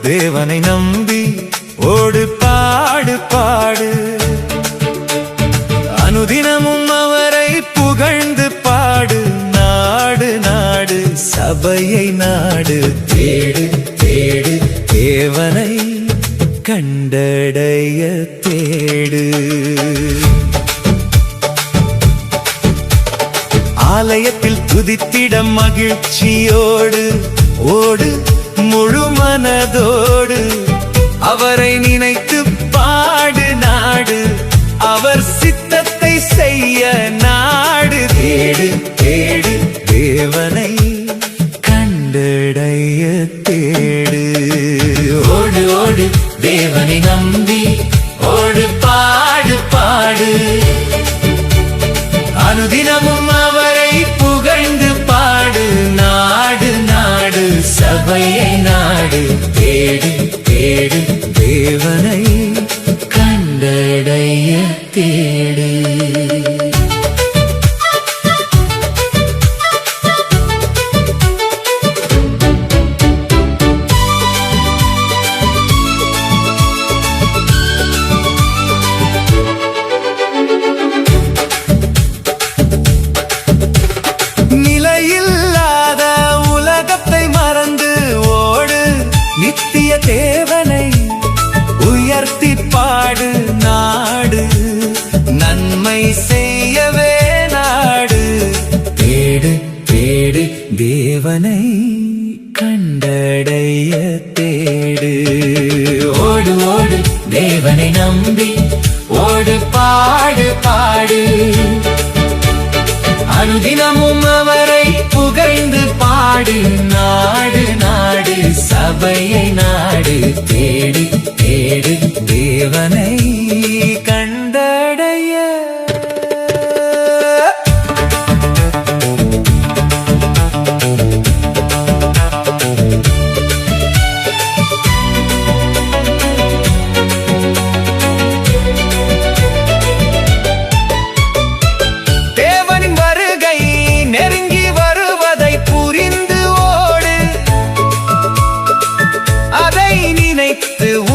தேவனை நம்பி ஓடு பாடு பாடு. அனுதினமும் அவரை புகழ்ந்து பாடு. நாடு நாடு சபையை நாடு. தேடு தேடு தேவனை கண்டடைய தேடு. ஆலயத்தில் துதித்திட மகிழ்ச்சியோடு ஓடு முழு மனதோடு. அவரை நினைத்து பாடு நாடு. அவர் சித்தத்தை செய்ய நாடு. தேடு தேடு தேவனை கண்டடைய தேடு. ஓடு ஓடு தேவனை நம்பி ஓடு பாடு பாடு. அனுதினமும் அவரை புகழ்ந்து பாடு. நாடு நாடு சபையை நாடு. தேடு தேடு தேவனை கண்டடைய தேடு. நிலையில்லாத உலகத்தை மறந்து ஓடு. நித்திய தேவனை உயர்த்தி பாடு. நாடு நன்மை செய்யவே நாடு. தேடு தேடு தேவனை கண்டடைய தேடு. ஓடு ஓடு தேவனை நம்பி ஓடு பாடு பாடு. அனுதினமும் அவரை புகழ்ந்து பாடு. நாடு நாடு சபையை நாடு. தேடு தேடு தேவனை கண்டடைய.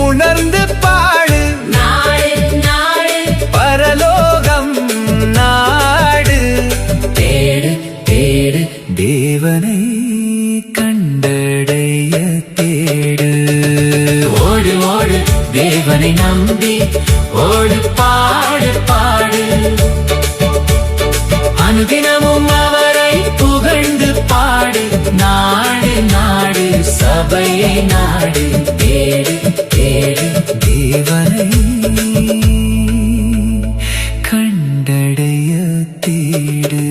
உணர்ந்து பாடு. நாடு நாடு பரலோகம் நாடு. தேடு தேடு தேவனை கண்டடைய தேடு. ஓடு ஓடு தேவனை நம்பி ஓடு பாடு பாடு. அனுதினமும் அவரை புகழ்ந்து பாடு. நாடு நாடு சபையை நாடு. தேடு தேடு தேவனை கண்டடைய தேடு.